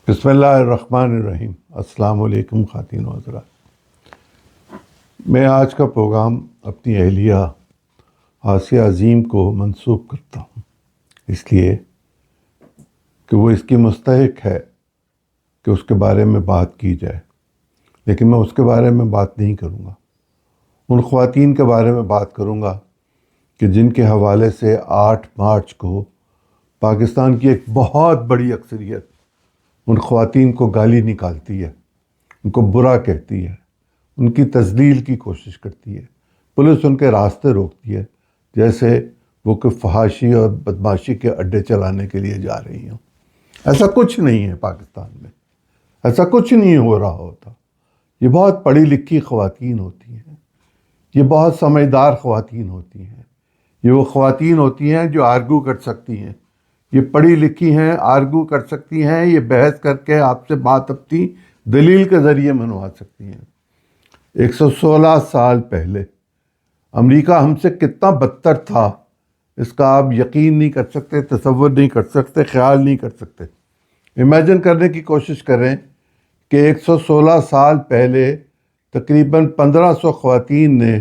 بسم اللہ الرحمن الرحیم۔ السلام علیکم خواتین و حضرات۔ میں آج کا پروگرام اپنی اہلیہ آسیہ عظیم کو منسوب کرتا ہوں، اس لیے کہ وہ اس کی مستحق ہے کہ اس کے بارے میں بات کی جائے، لیکن میں اس کے بارے میں بات نہیں کروں گا۔ ان خواتین کے بارے میں بات کروں گا کہ جن کے حوالے سے 8 مارچ کو پاکستان کی ایک بہت بڑی اکثریت ان خواتین کو گالی نکالتی ہے، ان کو برا کہتی ہے، ان کی تذلیل کی کوشش کرتی ہے۔ پولیس ان کے راستے روکتی ہے جیسے وہ کہ فحاشی اور بدماشی کے اڈے چلانے کے لیے جا رہی ہوں۔ ایسا کچھ نہیں ہے پاکستان میں، ایسا کچھ نہیں ہو رہا ہوتا۔ یہ بہت پڑھی لکھی خواتین ہوتی ہیں، یہ بہت سمجھدار خواتین ہوتی ہیں، یہ وہ خواتین ہوتی ہیں جو آرگو کر سکتی ہیں، یہ پڑھی لکھی ہیں، آرگو کر سکتی ہیں، یہ بحث کر کے آپ سے بات اپنی دلیل کے ذریعے منوا سکتی ہیں۔ 116 سال پہلے امریکہ ہم سے کتنا بدتر تھا، اس کا آپ یقین نہیں کر سکتے، تصور نہیں کر سکتے، خیال نہیں کر سکتے۔ امیجن کرنے کی کوشش کریں کہ 116 سال پہلے تقریباً 1500 خواتین نے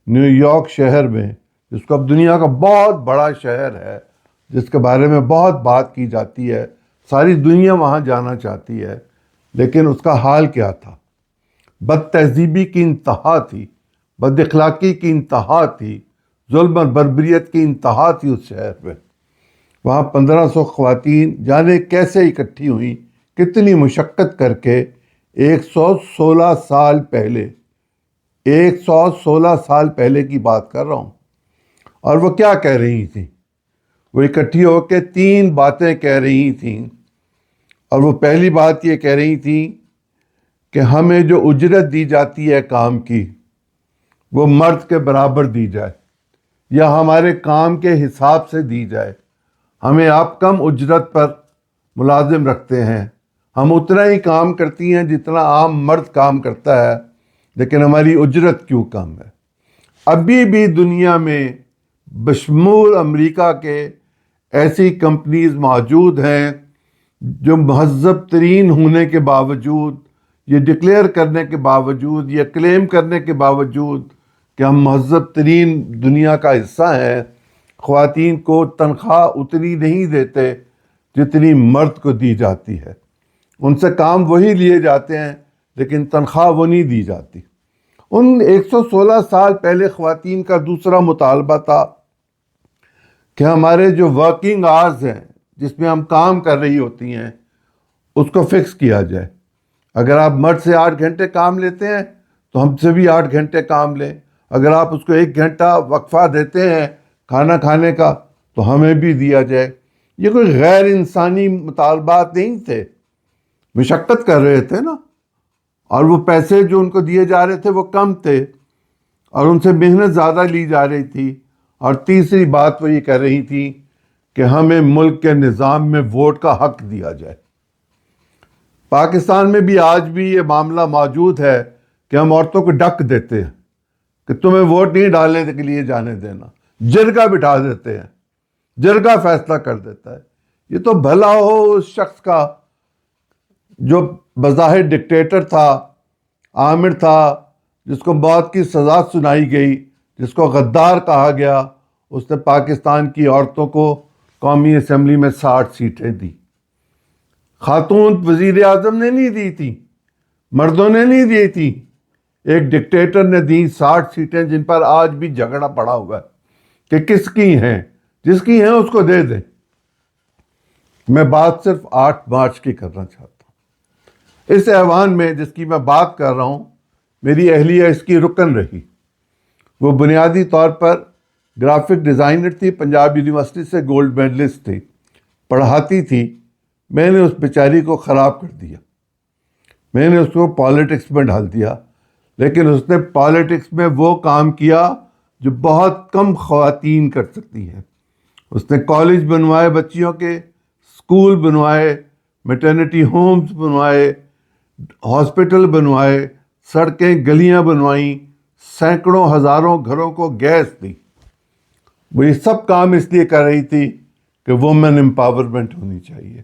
نیو یارک شہر میں، جس کو اب دنیا کا بہت بڑا شہر ہے، جس کے بارے میں بہت بات کی جاتی ہے، ساری دنیا وہاں جانا چاہتی ہے، لیکن اس کا حال کیا تھا؟ بد تہذیبی کی انتہا تھی، بد اخلاقی کی انتہا تھی، ظلم اور بربریت کی انتہا تھی اس شہر میں۔ وہاں 1500 خواتین جانے کیسے اکٹھی ہوئیں، کتنی مشقت کر کے 116 سال پہلے 116 سال پہلے کی بات کر رہا ہوں۔ اور وہ کیا کہہ رہی تھیں؟ وہ اکٹھی ہو کے 3 باتیں کہہ رہی تھیں، اور وہ پہلی بات یہ کہہ رہی تھیں کہ ہمیں جو اجرت دی جاتی ہے کام کی، وہ مرد کے برابر دی جائے، یا ہمارے کام کے حساب سے دی جائے۔ ہمیں آپ کم اجرت پر ملازم رکھتے ہیں، ہم اتنا ہی کام کرتی ہیں جتنا عام مرد کام کرتا ہے، لیکن ہماری اجرت کیوں کم ہے؟ ابھی بھی دنیا میں بشمول امریکہ کے ایسی کمپنیز موجود ہیں جو مہذب ترین ہونے کے باوجود، یہ ڈکلیئر کرنے کے باوجود، یہ کلیم کرنے کے باوجود کہ ہم مہذب ترین دنیا کا حصہ ہیں، خواتین کو تنخواہ اتنی نہیں دیتے جتنی مرد کو دی جاتی ہے۔ ان سے کام وہی لیے جاتے ہیں لیکن تنخواہ وہ نہیں دی جاتی۔ ان 116 سال پہلے خواتین کا دوسرا مطالبہ تھا کہ ہمارے جو ورکنگ آورز ہیں، جس میں ہم کام کر رہی ہوتی ہیں، اس کو فکس کیا جائے۔ اگر آپ مرد سے 8 گھنٹے کام لیتے ہیں تو ہم سے بھی 8 گھنٹے کام لیں۔ اگر آپ اس کو 1 گھنٹہ وقفہ دیتے ہیں کھانا کھانے کا تو ہمیں بھی دیا جائے۔ یہ کوئی غیر انسانی مطالبات نہیں تھے، مشقت کر رہے تھے نا، اور وہ پیسے جو ان کو دیے جا رہے تھے وہ کم تھے، اور ان سے محنت زیادہ لی جا رہی تھی۔ اور تیسری بات وہ یہ کہہ رہی تھی کہ ہمیں ملک کے نظام میں ووٹ کا حق دیا جائے۔ پاکستان میں بھی آج بھی یہ معاملہ موجود ہے کہ ہم عورتوں کو ڈک دیتے ہیں کہ تمہیں ووٹ نہیں ڈالنے کے لیے جانے دینا، جرگہ بٹھا دیتے ہیں، جرگہ فیصلہ کر دیتا ہے۔ یہ تو بھلا ہو اس شخص کا جو بظاہر ڈکٹیٹر تھا، آمر تھا، جس کو موت کی سزا سنائی گئی، جس کو غدار کہا گیا۔ اس نے پاکستان کی عورتوں کو قومی اسمبلی میں 60 سیٹیں دی۔ خاتون وزیر اعظم نے نہیں دی تھی، مردوں نے نہیں دی تھی، ایک ڈکٹیٹر نے دی 60 سیٹیں، جن پر آج بھی جھگڑا پڑا ہوا ہے کہ کس کی ہیں۔ جس کی ہیں اس کو دے دیں۔ میں بات صرف 8 مارچ کی کرنا چاہتا ہوں۔ اس ایوان میں جس کی میں بات کر رہا ہوں، میری اہلیہ اس کی رکن رہی۔ وہ بنیادی طور پر گرافک ڈیزائنر تھی، پنجاب یونیورسٹی سے گولڈ میڈلسٹ تھی، پڑھاتی تھی۔ میں نے اس بیچاری کو خراب کر دیا، میں نے اس کو پالیٹکس میں ڈال دیا، لیکن اس نے پالیٹکس میں وہ کام کیا جو بہت کم خواتین کر سکتی ہیں۔ اس نے کالج بنوائے بچیوں کے، اسکول بنوائے، میٹرنٹی ہومز بنوائے، ہاسپٹل بنوائے، سڑکیں گلیاں بنوائیں، سینکڑوں ہزاروں گھروں کو گیس دی۔ وہ یہ سب کام اس لیے کر رہی تھی کہ وومن امپاورمنٹ ہونی چاہیے۔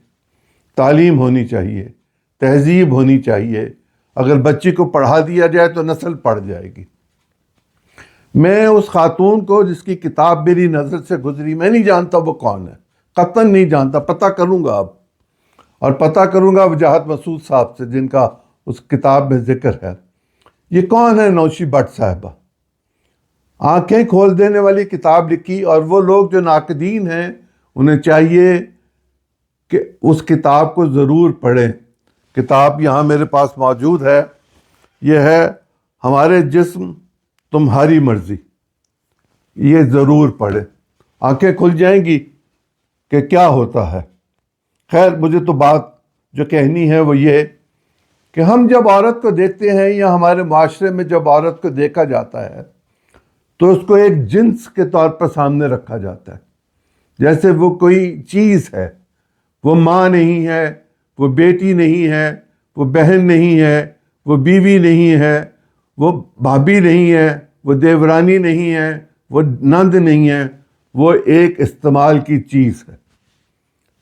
تعلیم ہونی چاہیے، تہذیب ہونی چاہیے. اگر بچی کو پڑھا دیا جائے تو نسل پڑھ جائے گی. میں اس خاتون کو جس کی کتاب میری نظر سے گزری، میں نہیں جانتا وہ کون ہے، قطعاً نہیں جانتا. پتہ کروں گا اب، اور پتہ کروں گا وجاہت مسعود صاحب سے جن کا اس کتاب میں ذکر ہے. یہ کون ہے نوشی بٹ صاحبہ؟ آنکھیں کھول دینے والی کتاب لکھی. اور وہ لوگ جو ناقدین ہیں انہیں چاہیے کہ اس کتاب کو ضرور پڑھیں. کتاب یہاں میرے پاس موجود ہے. یہ ہے ہمارے جسم تمہاری مرضی. یہ ضرور پڑھیں، آنکھیں کھل جائیں گی کہ کیا ہوتا ہے. خیر، مجھے تو بات جو کہنی ہے وہ یہ کہ ہم جب عورت کو دیکھتے ہیں یا ہمارے معاشرے میں جب عورت کو دیکھا جاتا ہے تو اس کو ایک جنس کے طور پر سامنے رکھا جاتا ہے، جیسے وہ کوئی چیز ہے. وہ ماں نہیں ہے، وہ بیٹی نہیں ہے، وہ بہن نہیں ہے، وہ بیوی نہیں ہے، وہ بھابھی نہیں ہے، وہ دیورانی نہیں ہے، وہ نند نہیں ہے. وہ ایک استعمال کی چیز ہے.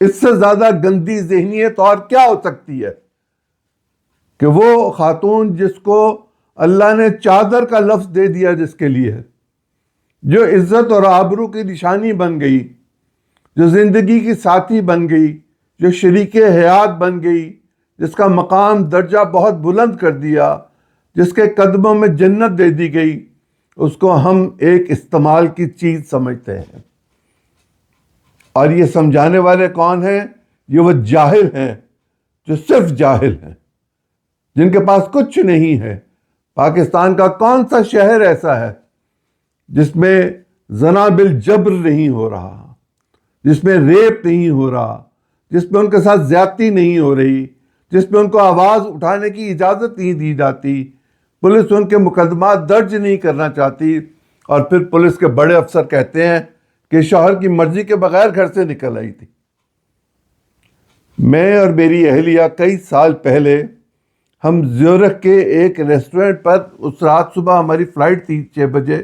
اس سے زیادہ گندی ذہنیت اور کیا ہو سکتی ہے کہ وہ خاتون جس کو اللہ نے چادر کا لفظ دے دیا، جس کے لیے جو عزت اور آبرو کی نشانی بن گئی، جو زندگی کی ساتھی بن گئی، جو شریک حیات بن گئی، جس کا مقام درجہ بہت بلند کر دیا، جس کے قدموں میں جنت دے دی گئی، اس کو ہم ایک استعمال کی چیز سمجھتے ہیں. اور یہ سمجھانے والے کون ہیں؟ یہ وہ جاہل ہیں جو صرف جاہل ہیں، جن کے پاس کچھ نہیں ہے. پاکستان کا کون سا شہر ایسا ہے جس میں زنا بالجبر نہیں ہو رہا، جس میں ریپ نہیں ہو رہا، جس میں ان کے ساتھ زیادتی نہیں ہو رہی، جس میں ان کو آواز اٹھانے کی اجازت نہیں دی جاتی، پولیس ان کے مقدمات درج نہیں کرنا چاہتی، اور پھر پولیس کے بڑے افسر کہتے ہیں کہ شوہر کی مرضی کے بغیر گھر سے نکل آئی تھی. میں اور میری اہلیہ کئی سال پہلے ہم زیورخ کے ایک ریسٹورنٹ پر، اس رات صبح ہماری فلائٹ تھی 6 بجے،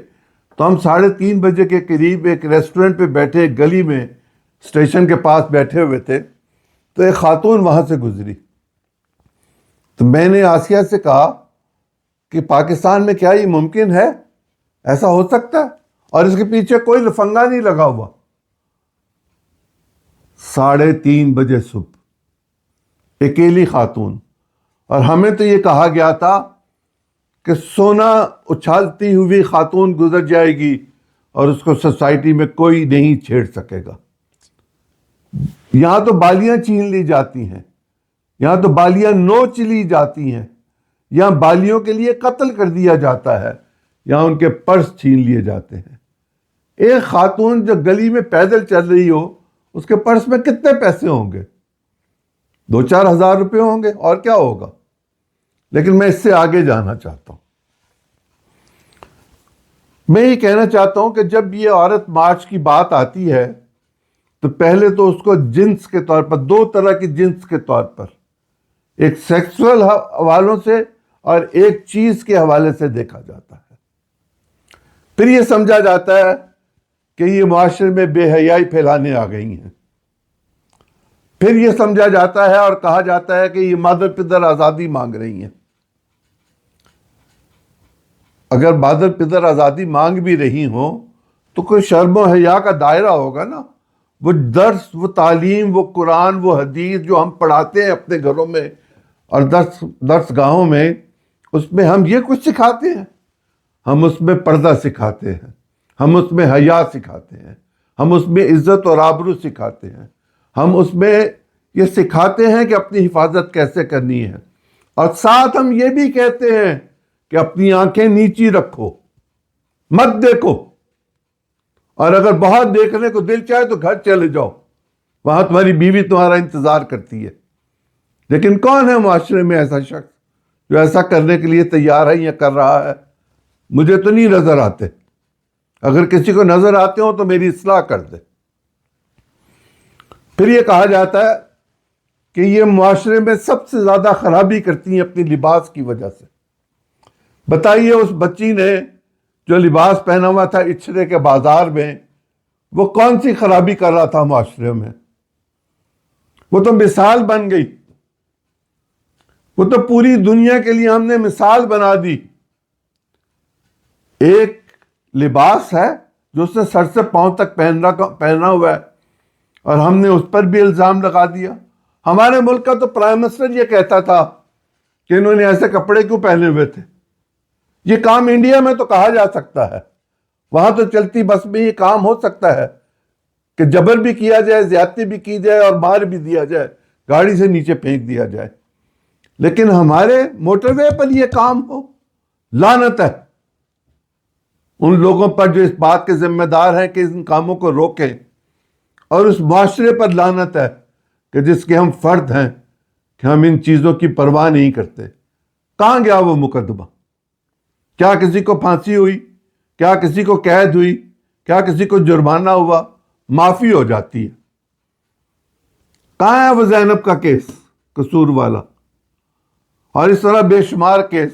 تو ہم 3:30 بجے کے قریب ایک ریسٹورنٹ پہ بیٹھے، گلی میں اسٹیشن کے پاس بیٹھے ہوئے تھے. تو ایک خاتون وہاں سے گزری. تو میں نے آسیہ سے کہا کہ پاکستان میں کیا یہ ممکن ہے؟ ایسا ہو سکتا ہے؟ اور اس کے پیچھے کوئی لفنگا نہیں لگا ہوا. 3:30 بجے صبح اکیلی خاتون. اور ہمیں تو یہ کہا گیا تھا کہ سونا اچھالتی ہوئی خاتون گزر جائے گی اور اس کو سوسائٹی میں کوئی نہیں چھیڑ سکے گا. یہاں تو بالیاں چھین لی جاتی ہیں، یہاں تو بالیاں نوچ لی جاتی ہیں، یہاں بالیوں کے لیے قتل کر دیا جاتا ہے، یہاں ان کے پرس چھین لیے جاتے ہیں. ایک خاتون جو گلی میں پیدل چل رہی ہو، اس کے پرس میں کتنے پیسے ہوں گے؟ 2-4 ہزار روپے ہوں گے، اور کیا ہوگا؟ لیکن میں اس سے آگے جانا چاہتا ہوں. میں یہ کہنا چاہتا ہوں کہ جب یہ عورت مارچ کی بات آتی ہے تو پہلے تو اس کو جنس کے طور پر، 2 طرح کی جنس کے طور پر، ایک سیکسول حوالوں سے اور ایک چیز کے حوالے سے دیکھا جاتا ہے. پھر یہ سمجھا جاتا ہے کہ یہ معاشرے میں بے حیائی پھیلانے آ گئی ہیں. پھر یہ سمجھا جاتا ہے اور کہا جاتا ہے کہ یہ مادر پدر آزادی مانگ رہی ہیں. اگر مادر پدر آزادی مانگ بھی رہی ہوں تو کوئی شرم و حیا کا دائرہ ہوگا نا. وہ درس، وہ تعلیم، وہ قرآن، وہ حدیث جو ہم پڑھاتے ہیں اپنے گھروں میں اور درس گاہوں میں، اس میں ہم یہ کچھ سکھاتے ہیں. ہم اس میں پردہ سکھاتے ہیں، ہم اس میں حیا سکھاتے ہیں، ہم اس میں عزت اور آبرو سکھاتے ہیں، ہم اس میں یہ سکھاتے ہیں کہ اپنی حفاظت کیسے کرنی ہے. اور ساتھ ہم یہ بھی کہتے ہیں کہ اپنی آنکھیں نیچی رکھو، مت دیکھو، اور اگر بہت دیکھنے کو دل چاہے تو گھر چلے جاؤ، وہاں تمہاری بیوی تمہارا انتظار کرتی ہے. لیکن کون ہے معاشرے میں ایسا شخص جو ایسا کرنے کے لیے تیار ہے یا کر رہا ہے؟ مجھے تو نہیں نظر آتے. اگر کسی کو نظر آتے ہوں تو میری اصلاح کر دے. پھر یہ کہا جاتا ہے کہ یہ معاشرے میں سب سے زیادہ خرابی کرتی ہیں اپنی لباس کی وجہ سے. بتائیے اس بچی نے جو لباس پہنا ہوا تھا اچھرے کے بازار میں، وہ کون سی خرابی کر رہا تھا معاشرے میں؟ وہ تو مثال بن گئی، وہ تو پوری دنیا کے لیے ہم نے مثال بنا دی۔ ایک لباس ہے جو اس نے سر سے پاؤں تک پہنا ہوا ہے، اور ہم نے اس پر بھی الزام لگا دیا۔ ہمارے ملک کا تو پرائم منسٹر یہ کہتا تھا کہ انہوں نے ایسے کپڑے کیوں پہنے ہوئے تھے۔ یہ کام انڈیا میں تو کہا جا سکتا ہے، وہاں تو چلتی بس میں یہ کام ہو سکتا ہے کہ جبر بھی کیا جائے، زیادتی بھی کی جائے، اور مار بھی دیا جائے، گاڑی سے نیچے پھینک دیا جائے۔ لیکن ہمارے موٹر وے پر یہ کام ہو، لعنت ہے ان لوگوں پر جو اس بات کے ذمہ دار ہیں کہ ان کاموں کو روکیں، اور اس معاشرے پر لعنت ہے کہ جس کے ہم فرد ہیں کہ ہم ان چیزوں کی پرواہ نہیں کرتے۔ کہاں گیا وہ مقدمہ؟ کیا کسی کو پھانسی ہوئی؟ کیا کسی کو قید ہوئی؟ کیا کسی کو جرمانہ ہوا؟ معافی ہو جاتی ہے۔ کہاں ہے وہ زینب کا کیس، قصور والا؟ اور اس طرح بے شمار کیس۔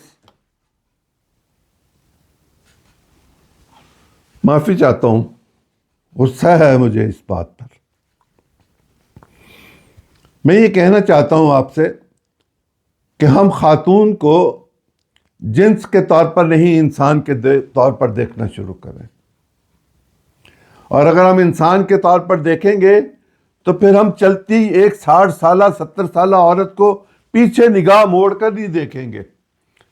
معافی چاہتا ہوں، غصہ ہے مجھے اس بات پر۔ میں یہ کہنا چاہتا ہوں آپ سے کہ ہم خاتون کو جنس کے طور پر نہیں، انسان کے طور پر دیکھنا شروع کریں۔ اور اگر ہم انسان کے طور پر دیکھیں گے تو پھر ہم چلتی ایک 60 سالہ 70 سالہ عورت کو پیچھے نگاہ موڑ کر نہیں دیکھیں گے،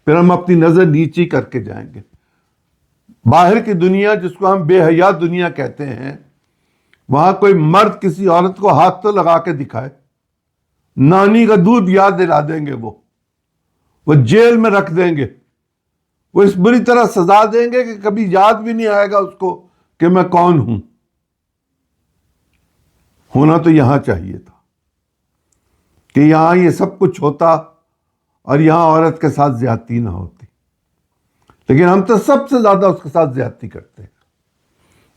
پھر ہم اپنی نظر نیچی کر کے جائیں گے۔ باہر کی دنیا، جس کو ہم بے حیا دنیا کہتے ہیں، وہاں کوئی مرد کسی عورت کو ہاتھ تو لگا کے دکھائے، نانی کا دودھ یاد دلا دیں گے، وہ جیل میں رکھ دیں گے، وہ اس بری طرح سزا دیں گے کہ کبھی یاد بھی نہیں آئے گا اس کو کہ میں کون ہوں۔ ہونا تو یہاں چاہیے تھا کہ یہاں یہ سب کچھ ہوتا اور یہاں عورت کے ساتھ زیادتی نہ ہوتی، لیکن ہم تو سب سے زیادہ اس کے ساتھ زیادتی کرتے ہیں۔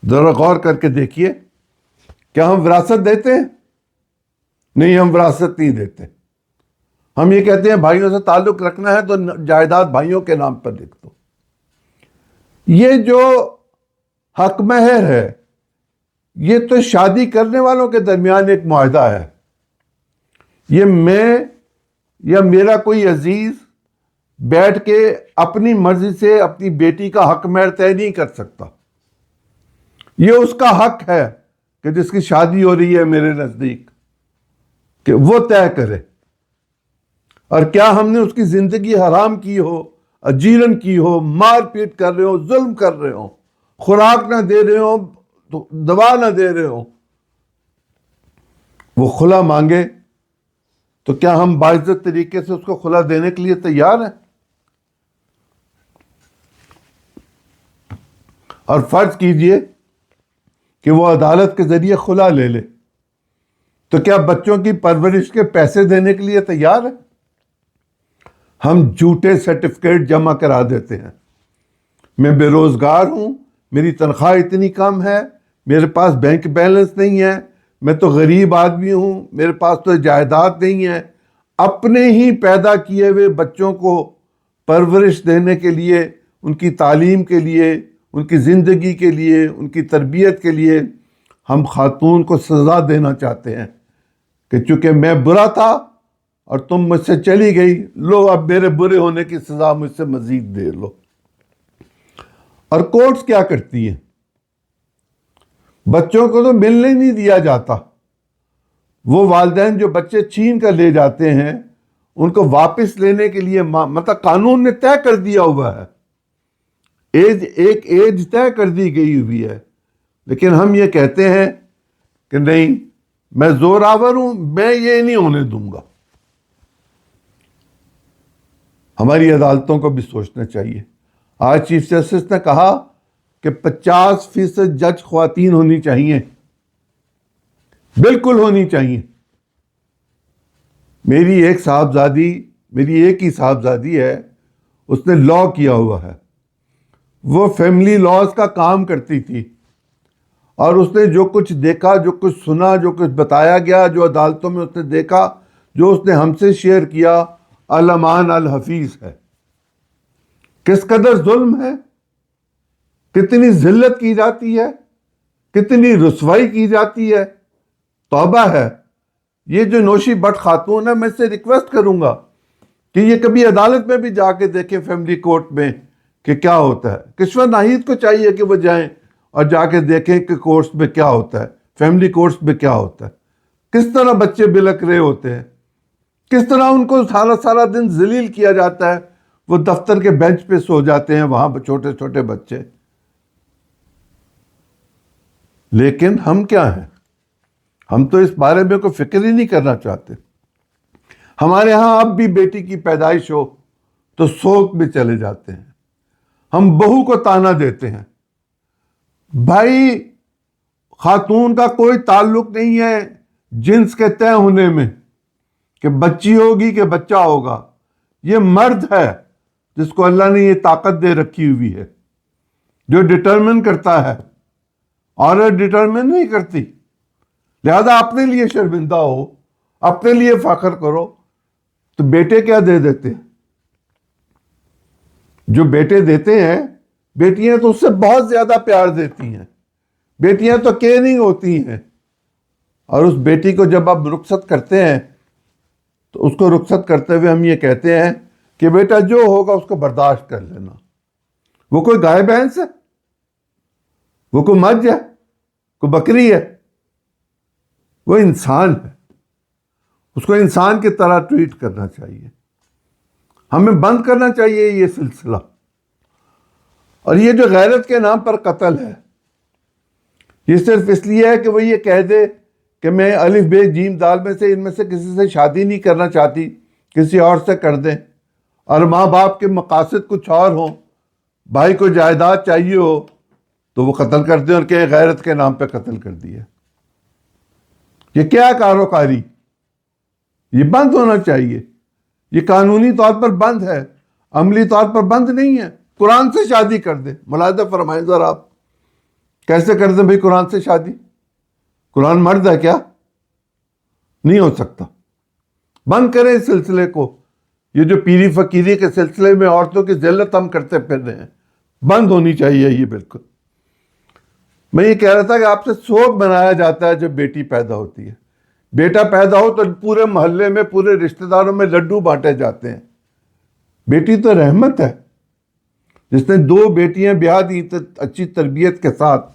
ذرا غور کر کے دیکھیے، کیا ہم وراثت دیتے ہیں؟ نہیں، ہم وراثت نہیں دیتے۔ ہم یہ کہتے ہیں بھائیوں سے تعلق رکھنا ہے تو جائیداد بھائیوں کے نام پر لکھ دو۔ یہ جو حق مہر ہے، یہ تو شادی کرنے والوں کے درمیان ایک معاہدہ ہے۔ یہ میں یا میرا کوئی عزیز بیٹھ کے اپنی مرضی سے اپنی بیٹی کا حق مہر طے نہیں کر سکتا۔ یہ اس کا حق ہے کہ جس کی شادی ہو رہی ہے میرے نزدیک، کہ وہ طے کرے۔ اور کیا ہم نے اس کی زندگی حرام کی ہو، اجیرن کی ہو، مار پیٹ کر رہے ہو، ظلم کر رہے ہو، خوراک نہ دے رہے ہو، دوا نہ دے رہے ہو، وہ خلا مانگے تو کیا ہم باعزت طریقے سے اس کو خلا دینے کے لیے تیار ہیں؟ اور فرض کیجئے کہ وہ عدالت کے ذریعے خلا لے لے، تو کیا بچوں کی پرورش کے پیسے دینے کے لیے تیار ہے؟ ہم جھوٹے سرٹیفکیٹ جمع کرا دیتے ہیں، میں بے روزگار ہوں، میری تنخواہ اتنی کم ہے، میرے پاس بینک بیلنس نہیں ہے، میں تو غریب آدمی ہوں، میرے پاس تو جائیداد نہیں ہے۔ اپنے ہی پیدا کیے ہوئے بچوں کو پرورش دینے کے لیے، ان کی تعلیم کے لیے، ان کی زندگی کے لیے، ان کی تربیت کے لیے ہم خاتون کو سزا دینا چاہتے ہیں کہ چونکہ میں برا تھا اور تم مجھ سے چلی گئی، لو اب میرے برے ہونے کی سزا مجھ سے مزید دے لو۔ اور کورٹس کیا کرتی ہیں؟ بچوں کو تو ملنے نہیں دیا جاتا۔ وہ والدین جو بچے چھین کر لے جاتے ہیں، ان کو واپس لینے کے لیے مطلب قانون نے طے کر دیا ہوا ہے، ایک ایج طے کر دی گئی ہوئی ہے، لیکن ہم یہ کہتے ہیں کہ نہیں، میں زور آور ہوں، میں یہ نہیں ہونے دوں گا۔ ہماری عدالتوں کو بھی سوچنا چاہیے۔ آج چیف جسٹس نے کہا کہ 50% جج خواتین ہونی چاہیے، بالکل ہونی چاہیے۔ میری ایک ہی صاحبزادی ہے، اس نے لا کیا ہوا ہے، وہ فیملی لاز کا کام کرتی تھی، اور اس نے جو کچھ دیکھا، جو کچھ سنا، جو کچھ بتایا گیا، جو عدالتوں میں اس نے دیکھا، جو اس نے ہم سے شیئر کیا، الامان الحفیظ ہے۔ کس قدر ظلم ہے، کتنی ذلت کی جاتی ہے، کتنی رسوائی کی جاتی ہے۔ توبہ ہے، یہ جو نوشی بٹ خاتون ہے، میں سے ریکویسٹ کروں گا کہ یہ کبھی عدالت میں بھی جا کے دیکھیں، فیملی کورٹ میں، کہ کیا ہوتا ہے۔ کشور ناہید کو چاہیے کہ وہ جائیں اور جا کے دیکھیں کہ کورٹس میں کیا ہوتا ہے، فیملی کورٹس میں کیا ہوتا ہے، کس طرح بچے بلک رہے ہوتے ہیں، کس طرح ان کو سارا سارا دن ذلیل کیا جاتا ہے، وہ دفتر کے بینچ پہ سو جاتے ہیں وہاں چھوٹے چھوٹے بچے۔ لیکن ہم کیا ہیں؟ ہم تو اس بارے میں کوئی فکر ہی نہیں کرنا چاہتے۔ ہمارے ہاں اب بھی بیٹی کی پیدائش ہو تو سوگ میں چلے جاتے ہیں، ہم بہو کو تانا دیتے ہیں۔ بھائی، خاتون کا کوئی تعلق نہیں ہے جنس کے طے ہونے میں، کہ بچی ہوگی کہ بچہ ہوگا۔ یہ مرد ہے جس کو اللہ نے یہ طاقت دے رکھی ہوئی ہے، جو ڈٹرمن کرتا ہے، عورت ڈٹرمن نہیں کرتی۔ لہذا اپنے لیے شرمندہ ہو، اپنے لیے فخر کرو۔ تو بیٹے کیا دے دیتے ہیں؟ جو بیٹے دیتے ہیں، بیٹیاں تو اس سے بہت زیادہ پیار دیتی ہیں، بیٹیاں تو کیئرنگ ہوتی ہیں۔ اور اس بیٹی کو جب آپ رخصت کرتے ہیں تو اس کو رخصت کرتے ہوئے ہم یہ کہتے ہیں کہ بیٹا جو ہوگا اس کو برداشت کر لینا۔ وہ کوئی گائے بھینس ہے؟ وہ کوئی مجھ ہے؟ کوئی بکری ہے؟ وہ انسان ہے، اس کو انسان کی طرح ٹریٹ کرنا چاہیے۔ ہمیں بند کرنا چاہیے یہ سلسلہ۔ اور یہ جو غیرت کے نام پر قتل ہے، یہ صرف اس لیے ہے کہ وہ یہ کہہ دے کہ میں الف ب جیم دال میں سے ان میں سے کسی سے شادی نہیں کرنا چاہتی، کسی اور سے کر دیں، اور ماں باپ کے مقاصد کچھ اور ہوں، بھائی کو جائیداد چاہیے ہو تو وہ قتل کر دیں اور کہ غیرت کے نام پہ قتل کر دیا۔ یہ کیا کاروکاری؟ یہ بند ہونا چاہیے۔ یہ قانونی طور پر بند ہے، عملی طور پر بند نہیں ہے۔ قرآن سے شادی کر دیں، ملاحظہ فرمائیں ذرا آپ، کیسے کر دیں بھائی قرآن سے شادی؟ قرآن مرد ہے کیا؟ نہیں ہو سکتا۔ بند کریں اس سلسلے کو۔ یہ جو پیری فقیری کے سلسلے میں عورتوں کی ذلت ہم کرتے پھر رہے ہیں، بند ہونی چاہیے یہ بالکل۔ میں یہ کہہ رہا تھا کہ آپ سے سوگ منایا جاتا ہے جب بیٹی پیدا ہوتی ہے۔ بیٹا پیدا ہو تو پورے محلے میں، پورے رشتہ داروں میں لڈو بانٹے جاتے ہیں۔ بیٹی تو رحمت ہے۔ جس نے 2 بیٹیاں بیاہ دی اچھی تربیت کے ساتھ،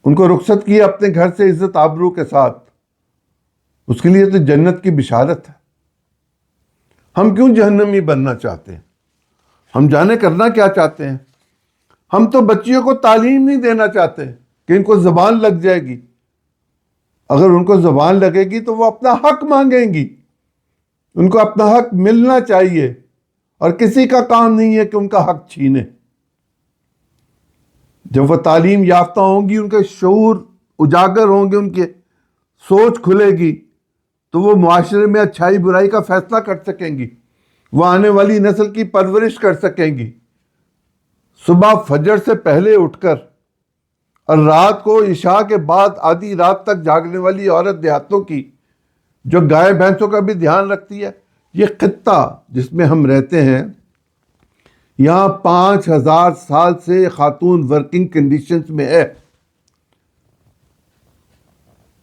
ان کو رخصت کیا اپنے گھر سے عزت آبرو کے ساتھ، اس کے لیے تو جنت کی بشارت ہے۔ ہم کیوں جہنمی بننا چاہتے ہیں؟ ہم جانے کرنا کیا چاہتے ہیں؟ ہم تو بچیوں کو تعلیم نہیں دینا چاہتے کہ ان کو زبان لگ جائے گی۔ اگر ان کو زبان لگے گی تو وہ اپنا حق مانگیں گی، ان کو اپنا حق ملنا چاہیے، اور کسی کا کام نہیں ہے کہ ان کا حق چھینے۔ جب وہ تعلیم یافتہ ہوں گی، ان کے شعور اجاگر ہوں گے، ان کی سوچ کھلے گی، تو وہ معاشرے میں اچھائی برائی کا فیصلہ کر سکیں گی، وہ آنے والی نسل کی پرورش کر سکیں گی۔ صبح فجر سے پہلے اٹھ کر اور رات کو عشاء کے بعد آدھی رات تک جاگنے والی عورت دیہاتوں کی، جو گائے بھینسوں کا بھی دھیان رکھتی ہے۔ یہ خطہ جس میں ہم رہتے ہیں، یہاں 5000 سال سے خاتون ورکنگ کنڈیشنز میں ہے۔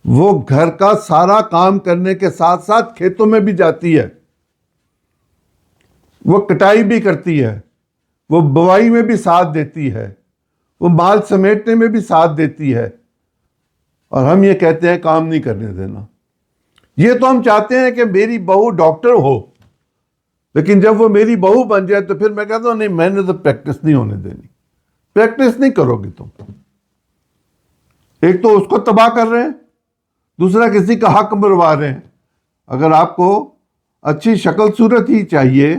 وہ گھر کا سارا کام کرنے کے ساتھ ساتھ کھیتوں میں بھی جاتی ہے، وہ کٹائی بھی کرتی ہے، وہ بوائی میں بھی ساتھ دیتی ہے، وہ مال سمیٹنے میں بھی ساتھ دیتی ہے، اور ہم یہ کہتے ہیں کام نہیں کرنے دینا۔ یہ تو ہم چاہتے ہیں کہ میری بہو ڈاکٹر ہو، لیکن جب وہ میری بہو بن جائے تو پھر میں کہتا ہوں نہیں، میں نے تو پریکٹس نہیں ہونے دینی۔ پریکٹس نہیں کرو گے تم، ایک تو اس کو تباہ کر رہے ہیں، دوسرا کسی کا حق مروا رہے ہیں۔ اگر آپ کو اچھی شکل صورت ہی چاہیے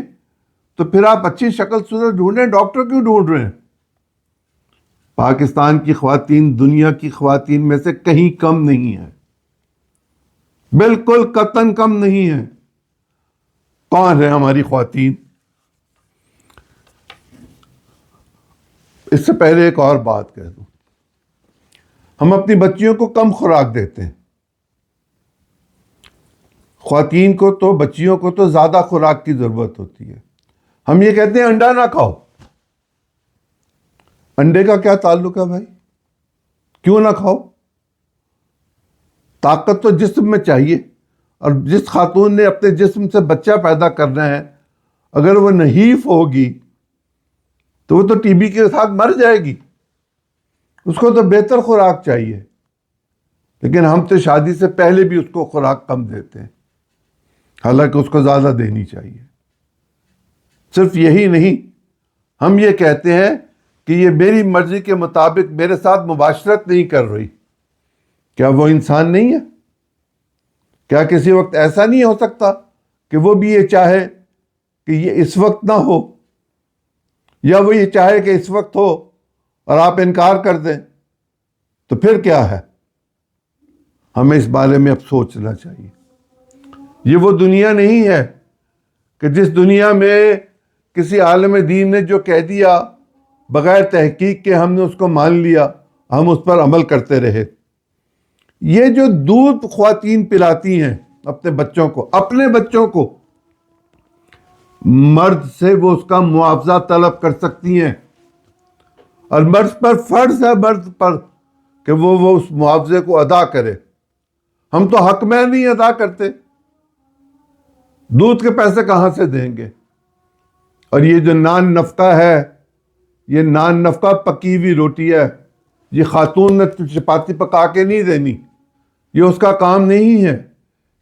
تو پھر آپ اچھی شکل صورت ڈھونڈیں، ڈاکٹر کیوں ڈھونڈ رہے ہیں؟ پاکستان کی خواتین دنیا کی خواتین میں سے کہیں کم نہیں ہیں، بالکل قطعاً کم نہیں ہیں۔ کون ہے ہماری خواتین؟ اس سے پہلے ایک اور بات کہہ دوں، ہم اپنی بچیوں کو کم خوراک دیتے ہیں۔ خواتین کو تو، بچیوں کو تو زیادہ خوراک کی ضرورت ہوتی ہے۔ ہم یہ کہتے ہیں انڈا نہ کھاؤ۔ انڈے کا کیا تعلق ہے بھائی؟ کیوں نہ کھاؤ؟ طاقت تو جسم میں چاہیے، اور جس خاتون نے اپنے جسم سے بچہ پیدا کرنا ہے اگر وہ نحیف ہوگی تو وہ تو ٹی بی کے ساتھ مر جائے گی. اس کو تو بہتر خوراک چاہیے، لیکن ہم تو شادی سے پہلے بھی اس کو خوراک کم دیتے ہیں، حالانکہ اس کو زیادہ دینی چاہیے. صرف یہی نہیں، ہم یہ کہتے ہیں کہ یہ میری مرضی کے مطابق میرے ساتھ مباشرت نہیں کر رہی. کیا وہ انسان نہیں ہے؟ کیا کسی وقت ایسا نہیں ہو سکتا کہ وہ بھی یہ چاہے کہ یہ اس وقت نہ ہو، یا وہ یہ چاہے کہ اس وقت ہو اور آپ انکار کر دیں؟ تو پھر کیا ہے؟ ہمیں اس بارے میں اب سوچنا چاہیے. یہ وہ دنیا نہیں ہے کہ جس دنیا میں کسی عالم دین نے جو کہہ دیا بغیر تحقیق کے ہم نے اس کو مان لیا، ہم اس پر عمل کرتے رہے. یہ جو دودھ خواتین پلاتی ہیں اپنے بچوں کو، مرد سے وہ اس کا معاوضہ طلب کر سکتی ہیں، اور مرد پر فرض ہے کہ وہ اس معاوضے کو ادا کرے. ہم تو حق میں نہیں ادا کرتے. دودھ کے پیسے کہاں سے دیں گے؟ اور یہ جو نان نفقہ ہے، یہ نان نفقہ پکی ہوئی روٹی ہے. یہ خاتون نے چپاتی پکا کے نہیں دینی، یہ اس کا کام نہیں ہے.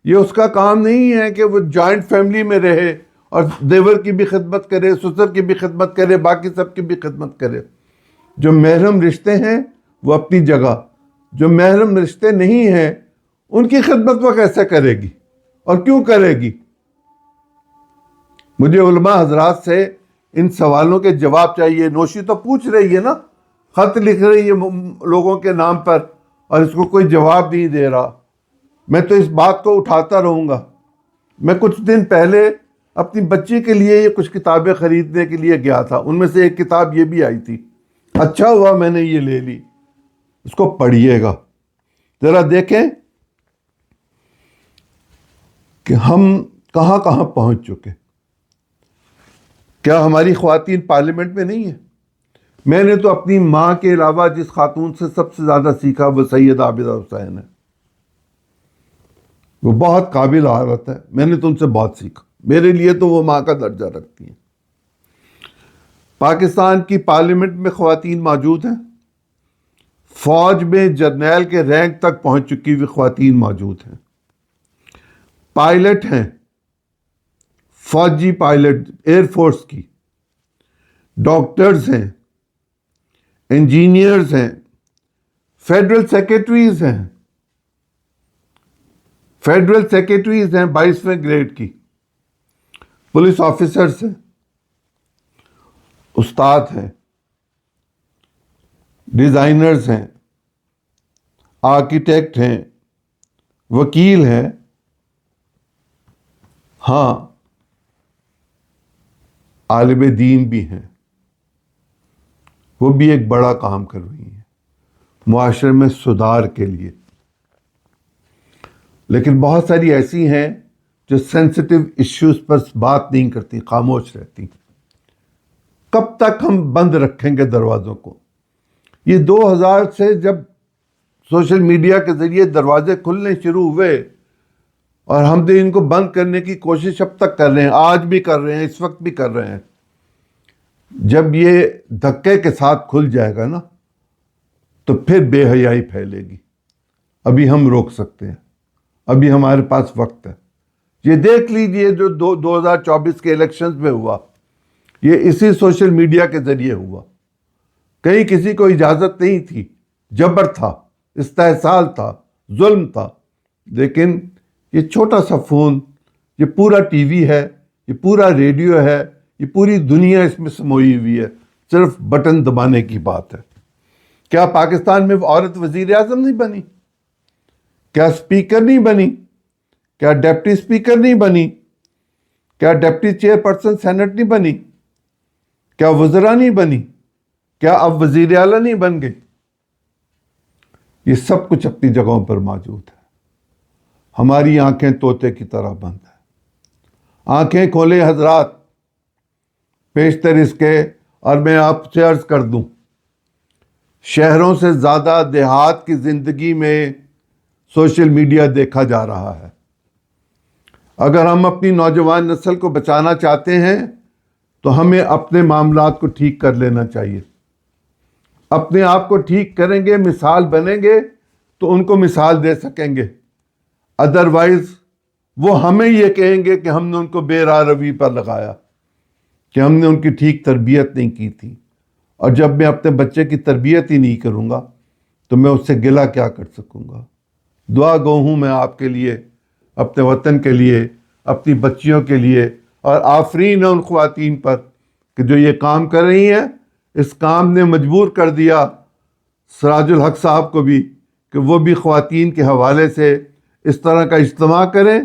یہ اس کا کام نہیں ہے کہ وہ جوائنٹ فیملی میں رہے اور دیور کی بھی خدمت کرے، سسر کی بھی خدمت کرے، باقی سب کی بھی خدمت کرے. جو محرم رشتے ہیں وہ اپنی جگہ، جو محرم رشتے نہیں ہیں ان کی خدمت وہ کیسے کرے گی اور کیوں کرے گی؟ مجھے علماء حضرات سے ان سوالوں کے جواب چاہیے. نوشی تو پوچھ رہی ہے نا، خط لکھ رہی ہے لوگوں کے نام پر، اور اس کو کوئی جواب نہیں دے رہا. میں تو اس بات کو اٹھاتا رہوں گا. میں کچھ دن پہلے اپنی بچی کے لیے یہ کچھ کتابیں خریدنے کے لیے گیا تھا. ان میں سے ایک کتاب یہ بھی آئی تھی. اچھا ہوا میں نے یہ لے لی. اس کو پڑھیے گا، ذرا دیکھیں کہ ہم کہاں کہاں پہنچ چکے. کیا ہماری خواتین پارلیمنٹ میں نہیں ہیں؟ میں نے تو اپنی ماں کے علاوہ جس خاتون سے سب سے زیادہ سیکھا وہ سید عابدہ حسین ہے. وہ بہت قابل عورت ہے، میں نے تو ان سے بہت سیکھا. میرے لیے تو وہ ماں کا درجہ رکھتی ہیں. پاکستان کی پارلیمنٹ میں خواتین موجود ہیں. فوج میں جرنیل کے رینک تک پہنچ چکی ہوئی خواتین موجود ہیں. پائلٹ ہیں، فوجی پائلٹ ایئر فورس کی. ڈاکٹرز ہیں، انجینئرز ہیں، فیڈرل سیکرٹریز ہیں. فیڈرل سیکرٹریز ہیں 22ویں گریڈ کی. پولیس آفیسرز ہیں، استاد ہیں، ڈیزائنرز ہیں، آرکیٹیکٹ ہیں، وکیل ہیں. ہاں، عالم دین بھی ہیں. وہ بھی ایک بڑا کام کر رہی ہیں معاشرے میں سدھار کے لیے. لیکن بہت ساری ایسی ہیں جو سینسٹیو ایشوز پر بات نہیں کرتی، خاموش رہتی. کب تک ہم بند رکھیں گے دروازوں کو؟ یہ 2000 سے جب سوشل میڈیا کے ذریعے دروازے کھلنے شروع ہوئے اور ہم نے ان کو بند کرنے کی کوشش اب تک کر رہے ہیں، آج بھی کر رہے ہیں، اس وقت بھی کر رہے ہیں. جب یہ دھکے کے ساتھ کھل جائے گا نا تو پھر بے حیائی پھیلے گی. ابھی ہم روک سکتے ہیں، ابھی ہمارے پاس وقت ہے. یہ دیکھ لیجئے جو 2024 کے الیکشنز میں ہوا، یہ اسی سوشل میڈیا کے ذریعے ہوا. کہیں کسی کو اجازت نہیں تھی، جبر تھا، استحصال تھا، ظلم تھا. لیکن یہ چھوٹا سا فون، یہ پورا ٹی وی ہے، یہ پورا ریڈیو ہے، یہ پوری دنیا اس میں سموئی ہوئی ہے. صرف بٹن دبانے کی بات ہے. کیا پاکستان میں عورت وزیر اعظم نہیں بنی؟ کیا اسپیکر نہیں بنی؟ کیا ڈپٹی اسپیکر نہیں بنی؟ کیا ڈپٹی چیئر پرسن سینٹ نہیں بنی؟ کیا وزراء نہیں بنی؟ کیا اب وزیر اعلیٰ نہیں بن گئی؟ یہ سب کچھ اپنی جگہوں پر موجود ہے. ہماری آنکھیں طوطے کی طرح بند ہیں. آنکھیں کھولے حضرات، پیشتر اس کے. اور میں آپ سے عرض کر دوں، شہروں سے زیادہ دیہات کی زندگی میں سوشل میڈیا دیکھا جا رہا ہے۔ اگر ہم اپنی نوجوان نسل کو بچانا چاہتے ہیں تو ہمیں اپنے معاملات کو ٹھیک کر لینا چاہیے۔ اپنے آپ کو ٹھیک کریں گے، مثال بنیں گے تو ان کو مثال دے سکیں گے۔ ادروائز وہ ہمیں یہ کہیں گے کہ ہم نے ان کو بے راہ روی پر لگایا، کہ ہم نے ان کی ٹھیک تربیت نہیں کی تھی۔ اور جب میں اپنے بچے کی تربیت ہی نہیں کروں گا تو میں اس سے گلہ کیا کر سکوں گا؟ دعا گو ہوں میں آپ کے لیے، اپنے وطن کے لیے، اپنی بچیوں کے لیے، اور آفرین ہے ان خواتین پر کہ جو یہ کام کر رہی ہیں۔ اس کام نے مجبور کر دیا سراج الحق صاحب کو بھی کہ وہ بھی خواتین کے حوالے سے اس طرح کا اجتماع کریں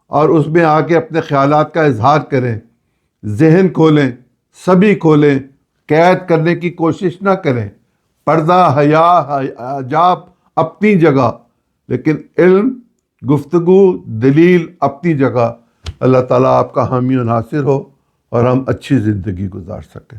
اور اس میں آ کے اپنے خیالات کا اظہار کریں، ذہن کھولیں، سبھی کھولیں، قید کرنے کی کوشش نہ کریں۔ پردہ، حیا، حجاب اپنی جگہ، لیکن علم، گفتگو، دلیل اپنی جگہ۔ اللہ تعالیٰ آپ کا حامی و ناصر ہو اور ہم اچھی زندگی گزار سکیں۔